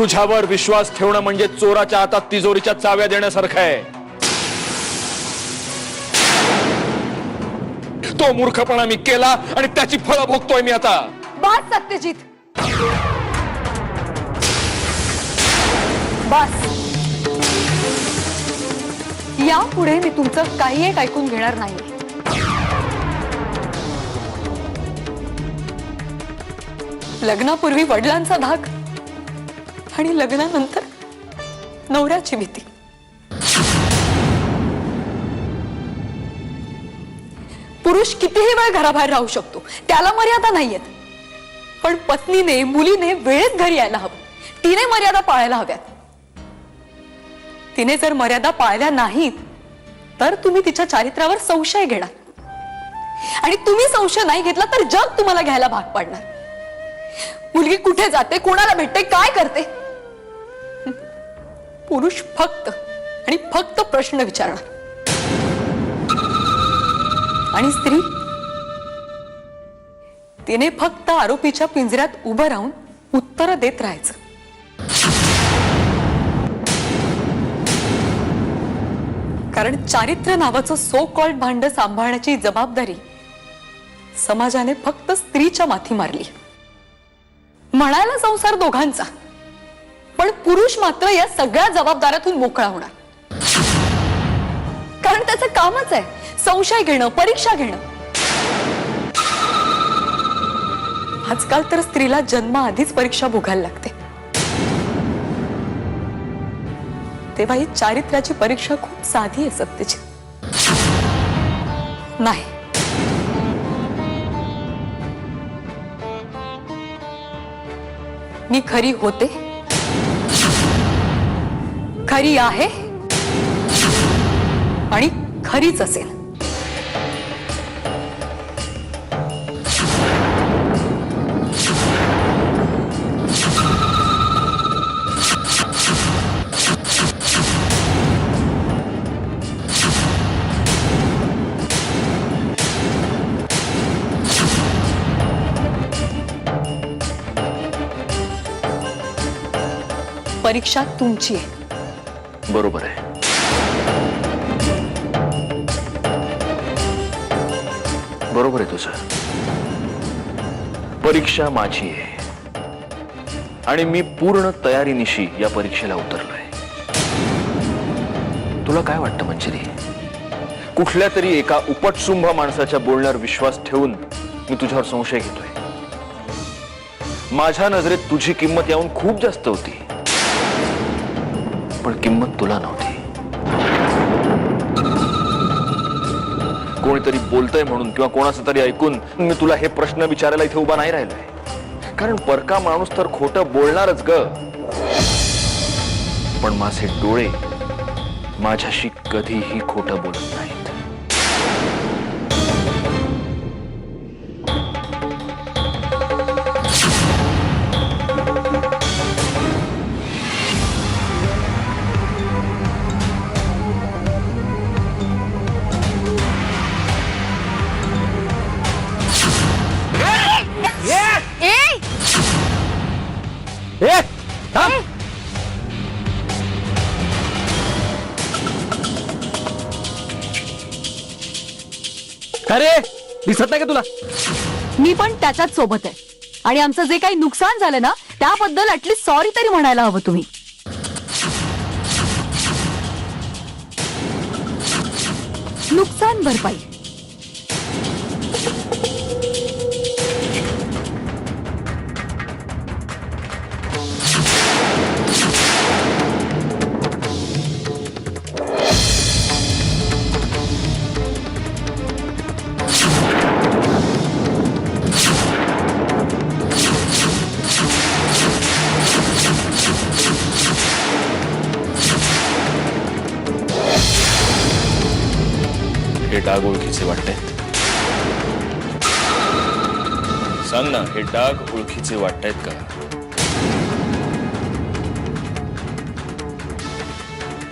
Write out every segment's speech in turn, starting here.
तुझ्यावर विश्वास ठेवणं म्हणजे चोराच्या हातात तिजोरीच्या चाव्या देण्यासारखं आहे। तो मूर्खपणा मी केला आणि त्याची फळं भोगतोय मी आता। बस सत्यजित, बस। यापुढे मी तुमचं काही एक ऐकून घेणार नाही। लग्नापूर्वी वडिलांचा धाक आणि लग्नानंतर नवऱ्याची भीती। पुरुष कितीही वेळ घराबाहेर राहू शकतो, त्याला मर्यादा नाहीयेत, पण पत्नीने मुलीने वेळेत घरी यायला हवं। तिने मर्यादा पाळायला हव्यात। तिने जर मर्यादा पाळल्या नाहीत तर तुम्ही तिच्या चारित्र्यावर संशय घेणार आणि तुम्ही संशय नाही घेतला तर जग तुम्हाला घ्यायला भाग पाडणार। मुलगी कुठे जाते, कोणाला भेटते, काय करते, पुरुष फक्त आणि फक्त प्रश्न विचारणार आणि स्त्री तिने फक्त आरोपीच्या पिंजऱ्यात उभं राहून उत्तर देत राहायचं। कारण चारित्र्य नावाचं सो कॉल्ड भांड सांभाळण्याची जबाबदारी समाजाने फक्त स्त्रीच्या माथी मारली। म्हणायला संसार दोघांचा, पण पुरुष मात्र या सगळ्या जबाबदाऱ्यातून मोकळा होणार, कारण त्याचं कामच आहे संशय घेणं, परीक्षा घेणं। आजकाल तर स्त्रीला जन्माआधीच परीक्षा भोगायला लागते, तेव्हा ही चारित्र्याची परीक्षा खूप साधी आहे सत्यजित। नाही, मी खरी होते, खरी आहे आणि खरीच असेल। परीक्षा तुमची आहे। बरोबर आहे। बरोबर आहे तुझं। परीक्षा माझी आहे आणि मी पूर्ण तयारीनिशी या परीक्षेला उतरलोय। तुला काय वाटतं मंजिरी, कुठल्या तरी एका उपटसुंभ माणसाच्या बोलण्यावर विश्वास ठेवून मी तुझ्यावर संशय घेतोय? माझ्या नजरेत तुझी किंमत याहून खूप जास्त होती, पण किंमत तुला नव्हती। कोणीतरी बोलतंय म्हणून किंवा कोणाचं तरी ऐकून मी तुला हे प्रश्न विचारायला इथे उभा नाही राहिलोय, कारण परका माणूस तर खोटं बोलणारच ग, पण माझे डोळे माझ्याशी कधीही खोटं बोलत नाहीत। अरे दिसत नाही का तुला? मी पण त्याच्याच सोबत आहे आणि आमचं जे काही नुकसान झालं ना त्याबद्दल ऍटलीस्ट सॉरी तरी म्हणायला हवं तुम्ही। नुकसान भरपाई हे डाग ओळखीचे वाटतायत? सांग ना, हे डाग ओळखीचे वाटतायत का?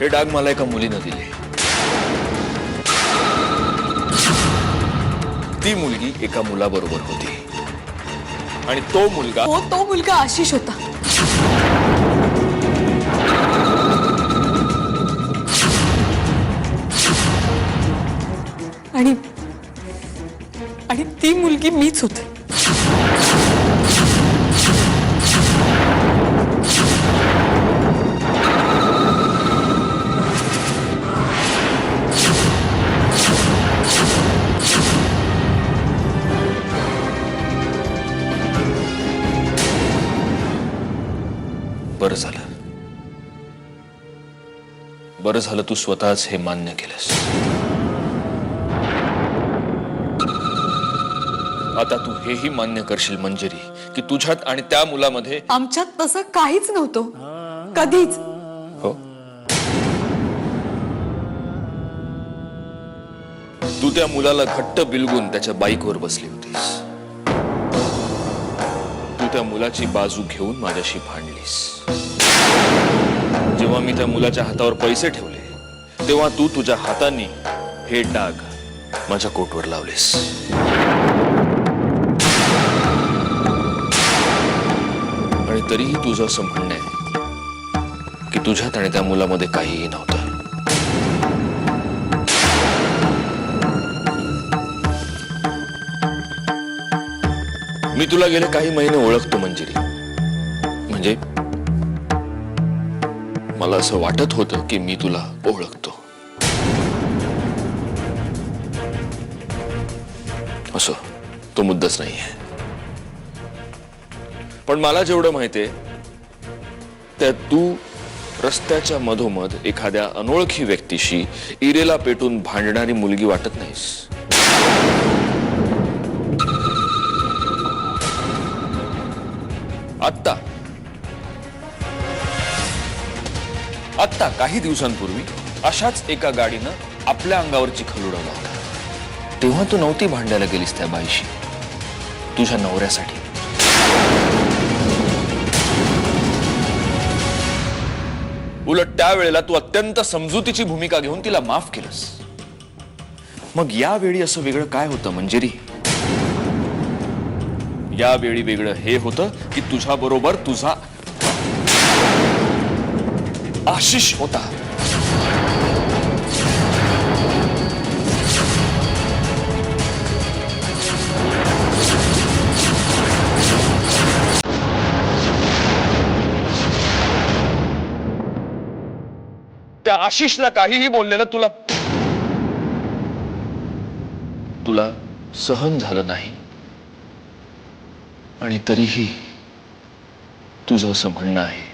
हे डाग मला एका मुलीने दिले। ती मुलगी एका मुलाबरोबर होती आणि तो मुलगा आशिष होता। ती मुलगी मीच होते. बरं झालं, बरं झालं तू स्वतःच हे मान्य केलंस. आता तू हेही मान्य करशील मंजिरी की तुझ्यात आणि त्या मुलामध्ये. आमच्यात तसं काहीच नव्हतं कधीच. हो, तू त्या मुलाला घट्ट बिलगून त्याच्या बाईकवर बसली होतीस. तू त्या मुलाची बाजू घेऊन माझ्याशी भांडलीस. जेव्हा मी त्या मुलाच्या हातावर पैसे ठेवले तेव्हा तू तुझ्या हातांनी हे डाग माझ्या कोटवर लावलेस. आणि तरीही तुझं असं म्हणणं आहे की तुझ्यात आणि त्या मुलामध्ये काहीही नव्हतं. मी तुला गेले काही महिने ओळखतो मंजिरी. म्हणजे मला असं वाटत होतं की मी तुला ओळखतो. असो, तो मुद्दाच नाहीये. पण मला जेवढं माहितीये त्यात तू रस्त्याच्या मधोमध एखाद्या अनोळखी व्यक्तीशी इरेला पेटून भांडणारी मुलगी वाटत नाहीस. आत्ता काही दिवसांपूर्वी अशाच एका गाडीनं आपल्या अंगावर चिखल उडवला होता. तेव्हा तू नव्हती भांडायला गेलीस त्या बाईशी, तुझ्या नवऱ्यासाठी. उलट त्यावेळेला तू अत्यंत समजुतीची भूमिका घेऊन तिला माफ केलंस. मग यावेळी असं वेगळं काय होतं मंजिरी? यावेळी वेगळं हे होतं की तुझ्या बरोबर तुझा आशिष होता. त्या आशिषला काहीही बोललेलं तुला सहन झालं नाही. आणि तरीही तुझं असं म्हणणं आहे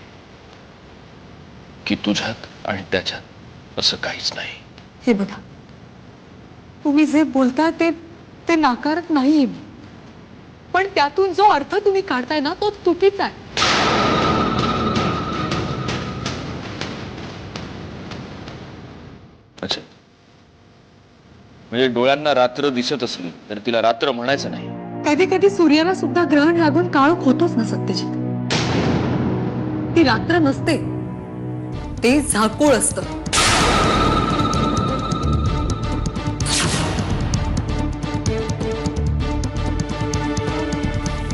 की तुझ्यात आणि त्याच्यात असं काहीच नाही. हे बघा, तुम्ही जे बोलता ते नाकारत नाहीये मी, पण त्यातून जो अर्थ तुम्ही काढताय ना तो चुकीचा आहे. अच्छा, म्हणजे डोळ्यांना रात्र दिसत असली तर तिला रात्र म्हणायचं नाही. कधी कधी सूर्याला सुद्धा ग्रहण लागून काळोख होतोच ना सत्यजित. ती रात्र नसते, ते झाकोळ असतं.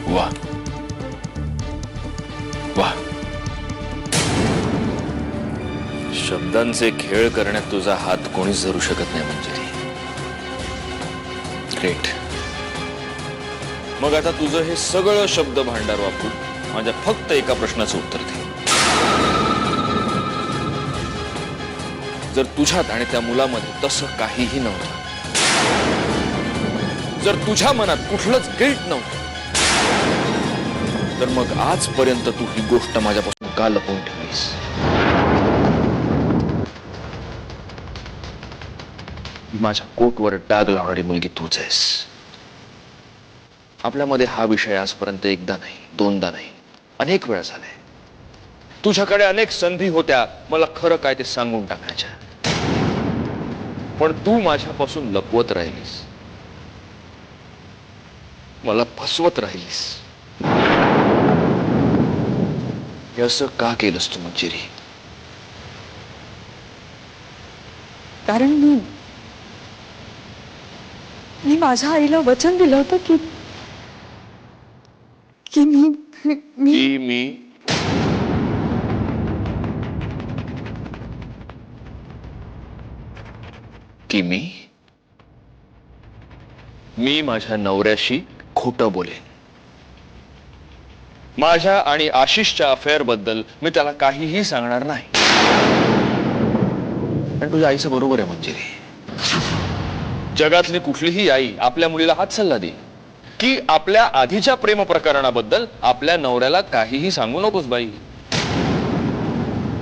वा वा, शब्दांचे खेळ करण्यात तुझा हात कोणीच धरू शकत नाही मंजिरी. ग्रेट. मग आता तुझं हे सगळं शब्द भांडार वापरून माझ्या फक्त एका प्रश्नाचं उत्तर दे. जर तुझ्यात आणि त्या मुलामध्ये तसं काहीही नव्हतं, जर तुझ्या मनात कुठलंच गिल्ट नव्हतं, तर मग आजपर्यंत तू ही गोष्ट माझ्यापासून का लपवून ठेवलीस? माझ्या कोटवर डाग लावणारी मुलगी तूच आहेस. आपल्यामध्ये हा विषय आजपर्यंत एकदा नाही, दोनदा नाही, अनेक वेळा झालाय. तुझ्याकडे अनेक संधी होत्या मला खरं काय ते सांगून टाकण्याच्या, पण तू माझ्यापासून लपवत राहिलीस, मला फसवत राहिलीस. हे असं का केलंस तू मंजिरी? कारण मी माझ्या आईला वचन दिलं होतं की मी मी माझ्या नवऱ्याशी खोटं बोलेन. माझ्या आणि आशिषच्या अफेअर बद्दल मी त्याला काहीही सांगणार नाही. आणि तुझ्या आईचं बरोबर आहे मंजिरी. जगातली कुठलीही आई आपल्या मुलीला हाच सल्ला दे की आपल्या आधीच्या प्रेम प्रकरणाबद्दल आपल्या नवऱ्याला काहीही सांगू नकोस बाई.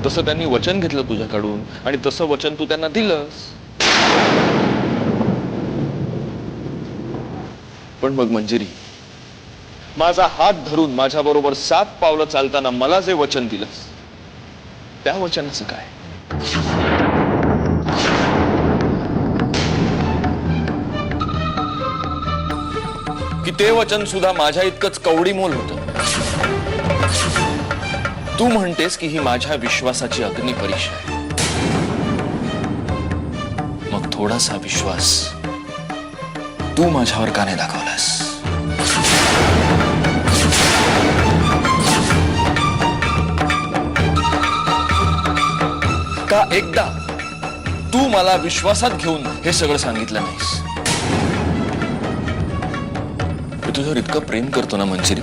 तसं त्यांनी वचन घेतलं तुझ्याकडून आणि तसं वचन तू त्यांना दिलंस. पण मग मंजिरी, माझा हात धरून माझ्या बरोबर 7 पावलं चालताना मला जे वचन दिलंस त्या वचनाचं काय? की ते वचन सुद्धा माझ्या इतकंच कवडीमोल होतं. तू म्हणतेस की ही माझ्या विश्वासाची अग्निपरीक्षा आहे. मग थोडासा विश्वास तू माझ्यावर का नाही दाखवलास? का एकदा तू मला विश्वासात घेऊन हे सगळं सांगितलं नाहीस? मी तुझ्यावर इतकं प्रेम करतो ना मंजिरी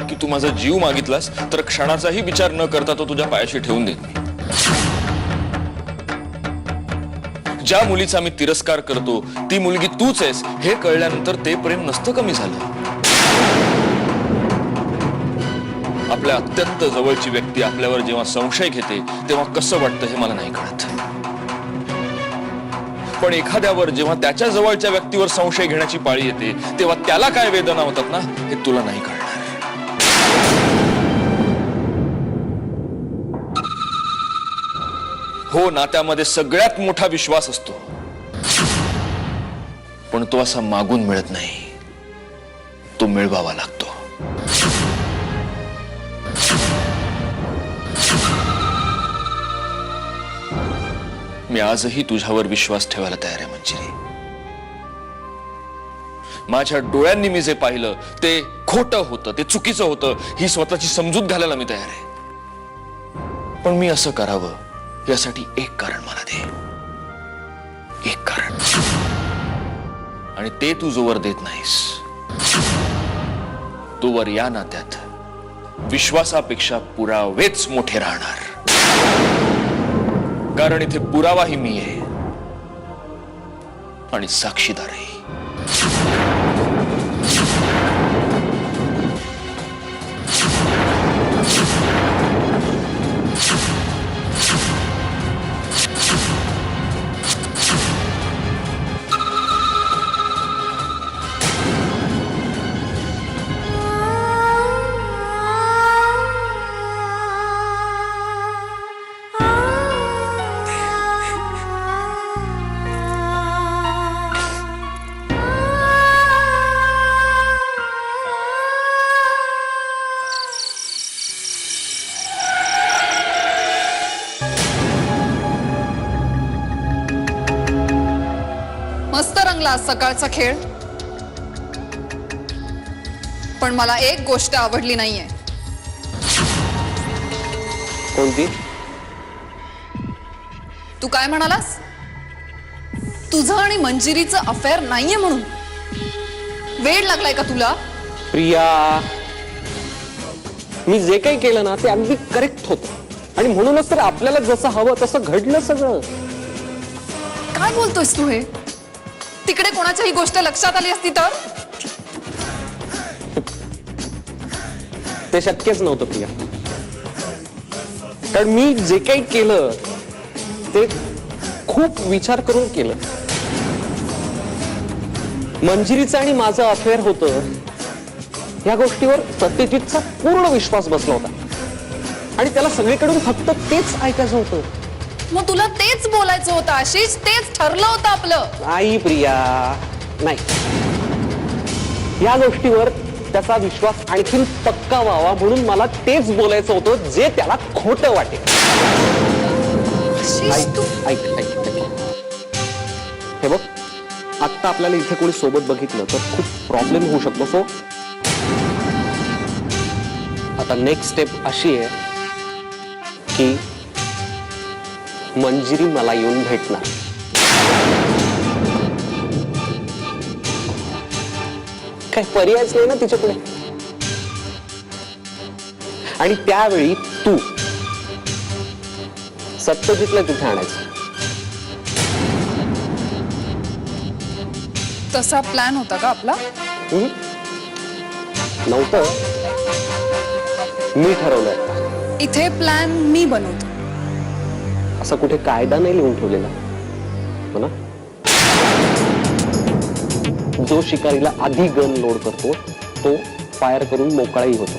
की तू माझा जीव मागितलास तर क्षणाचाही विचार न करता तो तुझ्या पायाशी ठेवून देत नाही. ज्या मुलीचा मी तिरस्कार करतो ती मुलगी तूच आहेस हे कळल्यानंतर ते प्रेम नसतं कमी झालं. आपल्या अत्यंत जवळची व्यक्ती आपल्यावर जेव्हा संशय घेते तेव्हा कसं वाटतं हे मला नाही कळत. पण एखाद्यावर जेव्हा त्याच्या जवळच्या व्यक्तीवर संशय घेण्याची पाळी येते तेव्हा त्याला काय वेदना होतात ना हे तुला नाही कळणार. हो, नात्यामध्ये सगळ्यात मोठा विश्वास असतो पण तो असा मागून मिळत नाही, तो मिळवावा लागतो. मी आजही तुझ्यावर विश्वास ठेवायला तयार आहे मंजिरी. माझ्या डोळ्यांनी मी जे पाहिलं ते खोटं होतं, ते चुकीचं होतं ही स्वतःची समजूत घालायला मी तयार आहे. पण मी असं करावं यासाठी एक कारण मला दे, एक कारण. आणि ते तू जोवर देत नाहीस तोवर या नात्यात विश्वासापेक्षा पुरावेच मोठे राहणार. कारण इथे पुरावाही मी आहे आणि साक्षीदारही. मस्त रंगला आज सकाळचा खेळ. पण मला एक गोष्ट आवडली नाहीये. कोणती? तू काय म्हणालास? तुझं आणि मंजिरीचं अफेअर नाहीये म्हणून वेळ लागलाय का तुला? प्रिया, मी जे काही केलं ना ते अगदी करेक्ट होतं आणि म्हणूनच तर आपल्याला जसं हवं तसं घडलं सगळं. काय बोलतोयस तू हे? तिकडे कोणाच्याही गोष्ट लक्षात आली असती तर? ते शक्यच नव्हतं प्रिया. कारण मी जे काही केलं ते खूप विचार करून केलं. मंजिरीचं आणि माझं अफेअर होतं या गोष्टीवर सत्यजितचा पूर्ण विश्वास बसला होता आणि त्याला सगळीकडून फक्त तेच ऐकायचं होतं. मग तुला तेच बोलायचं होतं आशिष, तेच ठरलं होतं आपलं. नाही प्रिया, नाही. या गोष्टीवर त्याचा विश्वास आणखीन पक्का व्हावा म्हणून मला तेच बोलायचं होतं जे त्याला खोटं वाटेल. आशिष, तू ऐक ऐक ऐक. हे बघ, आत्ता आपल्याला इथे कोणी सोबत बघितलं तर खूप प्रॉब्लेम होऊ शकतो. सो आता नेक्स्ट स्टेप अशी आहे की मंजिरी मला येऊन भेटणार. काय पर्यायच नाही ना तिच्यापुढे. आणि त्यावेळी तू सत्यजितला तिथे आणायचं. तसा प्लॅन होता का आपला? नव्हतं, मी ठरवलंय. इथे प्लॅन मी बनवतो. असा कुठे कायदा नाही लिहून ठेवलेला हो ना. जो शिकारीला आधी गन लोड करतो तो फायर करून मोकळाही होतो.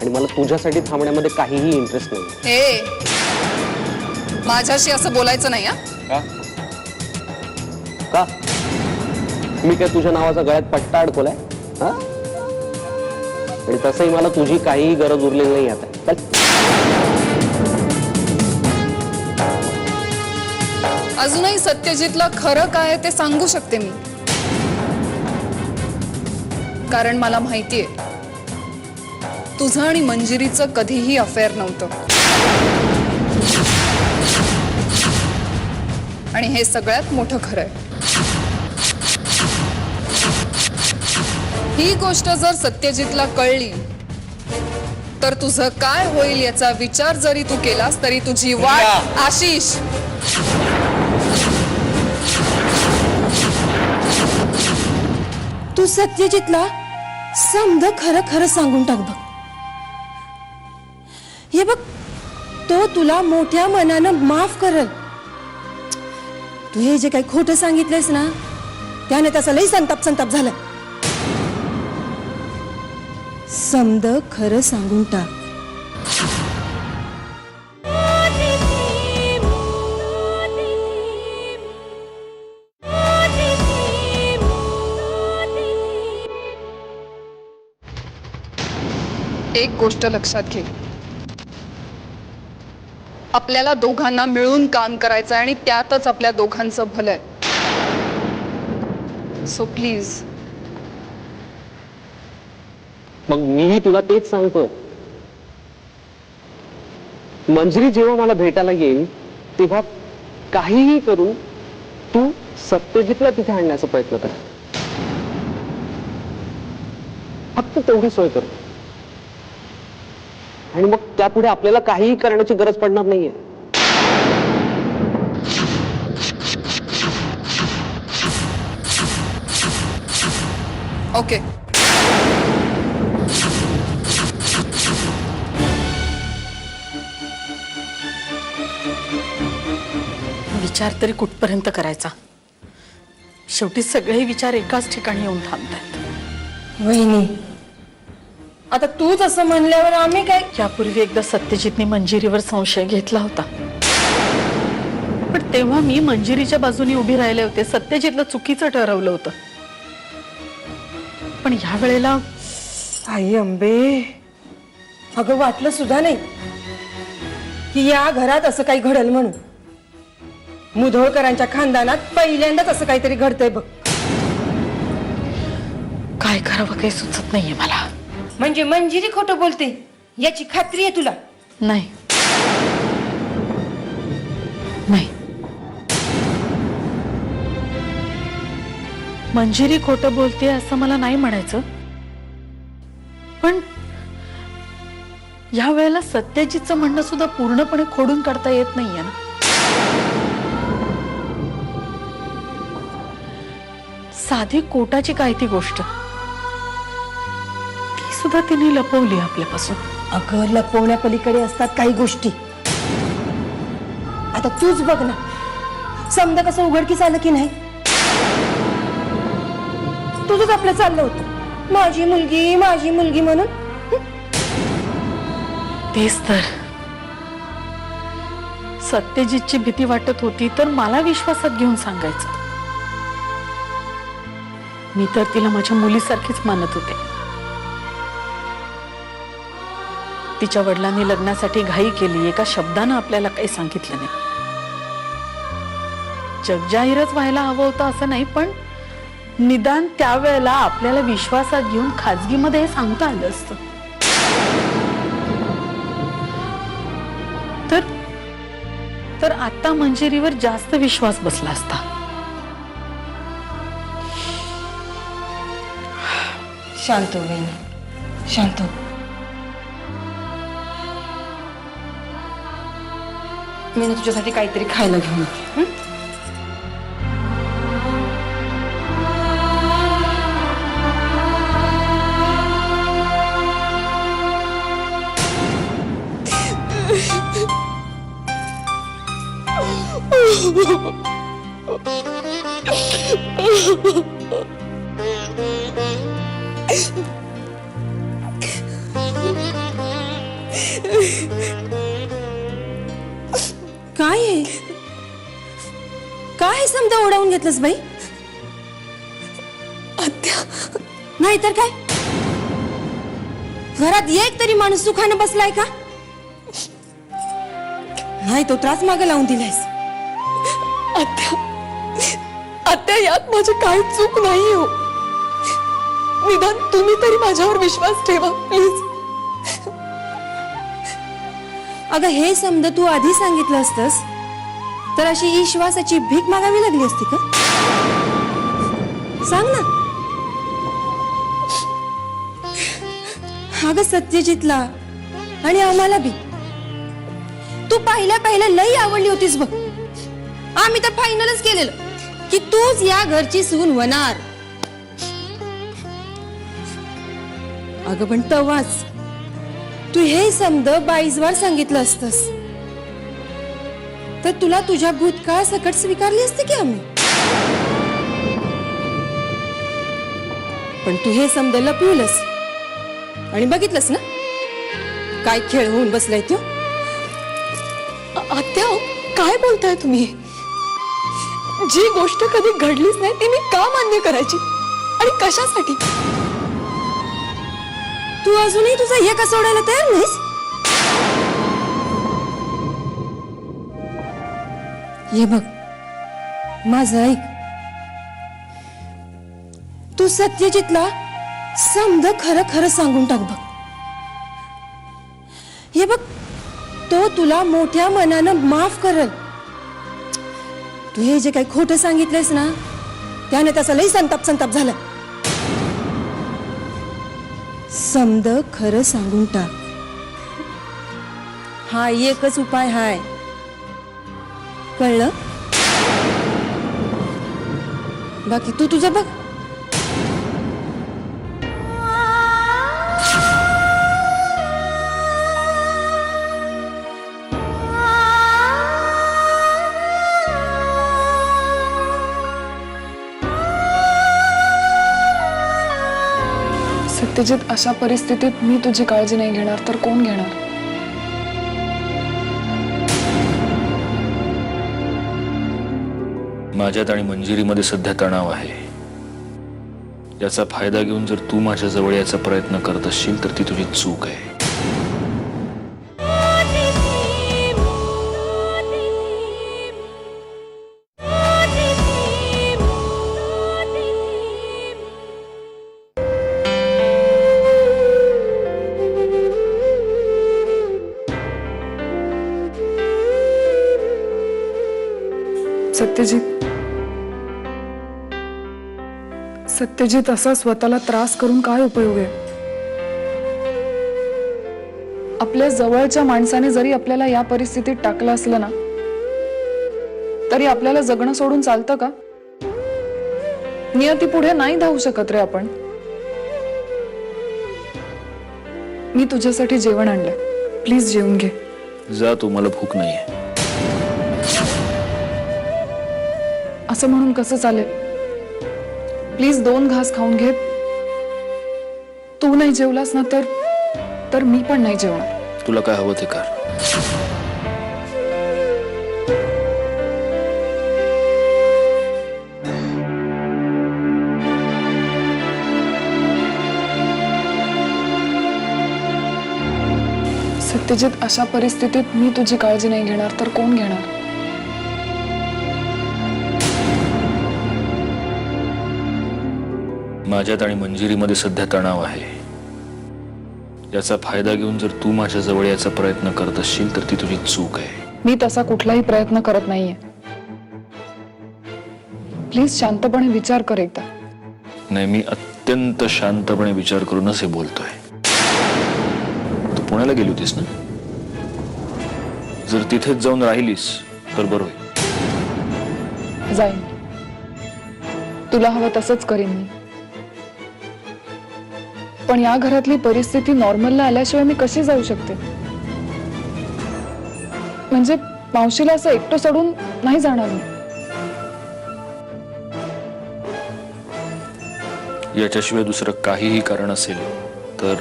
आणि मला तुझ्यासाठी थांबण्यामध्ये काहीही इंटरेस्ट नाही. हे माझ्याशी असं बोलायचं नाही. का मी काय तुझ्या नावाचा गळ्यात पट्टा अडकवलाय हा? आणि तसंही मला तुझी काहीही गरज उरलेली नाही आता. चल. अजूनही सत्यजितला खरं काय ते सांगू शकते मी, कारण मला माहितीये तुझं आणि मंजिरीचं कधीही अफेअर नव्हतं. आणि हे सगळ्यात मोठं खरं आहे. ही गोष्ट जर सत्यजितला कळली तर तुझं काय होईल याचा विचार जरी तू केलास तरी तुझी वाट. आशिष, तू सत्यजितला समजा खरं खरं सांगून टाक बघ. हे बघ, तो तुला मोठ्या मनानं माफ करल. तू हे जे काही खोटं सांगितलंयस ना त्याने त्याचा लई संताप झाला. समद खरं सांगून टाक. एक गोष्ट लक्षात घे, आपल्याला दोघांना मिळून काम करायचं आणि त्यातच आपल्या दोघांचं भलं आहे. So please. मग मीही तुला तेच सांगतो. मंजिरी जेव्हा मला भेटायला येईल तेव्हा काहीही करून तू सत्यजितला तिथे आणण्याचा प्रयत्न कर. फक्त तेवढी सोय कर. आणि मग त्यापुढे आपल्याला काहीही करण्याची गरज पडणार नाहीये. ओके. विचार तरी कुठपर्यंत करायचा? शेवटी सगळे विचार एकाच ठिकाणी येऊन थांबतात. वहिनी, आता तूच असं म्हणल्यावर आम्ही काय? यापूर्वी एकदा सत्यजितने मंजिरीवर संशय घेतला होता, पण तेव्हा मी मंजिरीच्या बाजूने उभी राहिले होते. सत्यजितला चुकीचं ठरवलं होतं. पण ह्या वेळेला आई अंबे, अगं वाटलं सुद्धा नाही की या घरात असं काही घडल म्हणून. मुधोळकरांच्या खानदानात पहिल्यांदाच असं काहीतरी घडतंय बघ. काय करावं काही सुचत नाहीये मला. म्हणजे मंजिरी खोटं बोलते याची खात्री आहे तुला? नाही नाही, मंजिरी खोटं बोलते असं मला नाही म्हणायचं, पण या वेळेला सत्यजितचं म्हणणं सुद्धा पूर्णपणे खोडून काढता येत नाहीये ना. साधी कोटाची काय ती गोष्ट, ती सुद्धा तिने लपवली आपल्यापासून. अगं लपवण्यापलीकडे असतात काही गोष्टी. आता तूच बघ ना, समजा कसं उघडकीस आलं की नाही. तुझंच आपलं चाललं होतं माझी मुलगी म्हणून. तेच तर, सत्यजितची भीती वाटत होती तर मला विश्वासात घेऊन सांगायचं. मी तर तिला माझ्या मुलीसारखीच मानत होते. तिच्या वडिलांनी लग्नासाठी घाई केली, एका शब्दानं आपल्याला काही सांगितलं नाही. जगजाहीरच व्हायला हवं होतं असं नाही, पण निदान त्यावेळेला आपल्याला विश्वासात घेऊन खाजगीमध्ये हे सांगता आलं असतं. तर आता मंजिरीवर जास्त विश्वास बसला असता. शांत हो वहिनी, शांत हो. मी ना तुझ्यासाठी काहीतरी खायला घेऊन येते, हं? काय आहे? काय समजा ओढावून घेतलंस बाई? आत्या, नाही तर काय? घरात एक तरी माणूस सुखानं बसलाय का? नाही तो त्रास मागे लावून दिलायस. आत्या, आत्या, यात माझी काही चूक नाही हो. निदान तुम्ही तरी माझ्यावर विश्वास ठेवा प्लीज. अगं हे समजा तू आधी सांगितलं असतंस तर अशी विश्वासाची भीक मागावी लागली असती का? सांग ना. अगं सत्यजितला आणि आम्हाला बी तू पहिल्या लई आवडली होतीस बघ. आम्ही तर फायनलच केलेलं की तूच या घरची सून होणार. अगं पण तवाच तू हे समज 22 वार सांगितलं असतस तर तुला तुझ्या भूतकाळ सकट स्वीकारली असते की आम्ही. पण तू हे समज लपवलंस आणि बघितलंस ना काय खेळ होऊन बसलाय तो. आत्या, काय बोलताय तुम्ही? जी गोष्ट कधी घडलीच नाही ती मी का मान्य करायची आणि कशासाठी? तू अजूनही तुझा हे का सोडायला तयार नाहीस? हे बघ माझं ऐक. तू सत्यजितला समज खरं खरं सांगून टाक बघ. हे बघ तो तुला मोठ्या मनानं माफ करल. तू हे जे काही खोटं सांगितलंयस ना त्याने त्याचा लई संताप झाला. समद खरं सांगून टाक. हा एकच उपाय हाय, कळलं? बाकी तू तुझं बघ. सत्यजित, अशा परिस्थितीत मी तुझी काळजी नाही घेणार तर कोण घेणार? माझ्यात आणि मंजिरीमध्ये सध्या तणाव आहे. याचा फायदा घेऊन जर तू माझ्या जवळ याचा प्रयत्न करत असशील तर ती तुझी चूक आहे. सत्यजित, असा स्वतःला त्रास करून काय उपयोग आहे? आपल्या जवळच्या माणसाने जरी आपल्याला या परिस्थितीत टाकलं असलं ना तरी आपल्याला जगणं सोडून चालतं का? नियती पुढे नाही धावू शकत रे आपण. मी तुझ्यासाठी जेवण आणलंय, प्लीज जेवून घे. जा तू, मला भूक नाहीये. असं म्हणून कसं चालेल? प्लीज 2 घास खाऊन घे. तू नाही जेवलास ना तर मी पण नाही जेवणार. तुला काय हवं ते कर. सत्यजित, अशा परिस्थितीत मी तुझी काळजी नाही घेणार तर कोण घेणार? माझ्यात आणि मंजिरीमध्ये सध्या तणाव आहे. याचा फायदा घेऊन जर तू माझ्या जवळ याचा प्रयत्न करत असशील तर ती तुझी चूक आहे. मी तसा कुठलाही प्रयत्न करत नाहीये. प्लीज शांतपणे विचार कर एकदा. नाही, मी अत्यंत शांतपणे विचार करूनच हे बोलतोय. तू पुण्याला गेली होतीस ना? जर तिथेच जाऊन राहिलीस तर बरं होईल. जाईन. तुला हवं तसंच करीन मी. पण या घरातली परिस्थिती नॉर्मलला आल्याशिवाय मी कशी जाऊ शकते? म्हणजे मावशीला असं एकटं सोडून नाही जाणार मी. याच्याशिवाय दुसरं काहीही कारण असेल तर?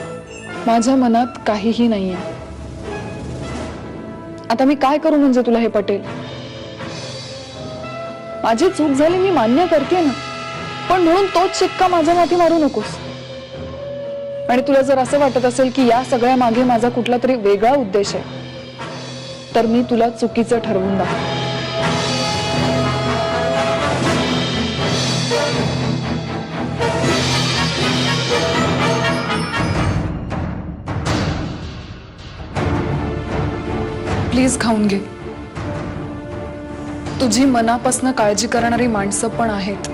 माझ्या मनात काहीही नाहीये. आता मी काय करू म्हणजे तुला हे पटेल? माझी चूक झाली मी मान्य करते ना, पण म्हणून तोच शिक्का माझ्या माथी मारू नकोस. आणि तुला जर असं वाटत असेल की या सगळ्या मागे माझा कुठला तरी वेगळा उद्देश आहे, तर मी तुला चुकीचं ठरवून दाखव. प्लीज खाऊन घे. तुझी मनापासून काळजी करणारी माणसं पण आहेत.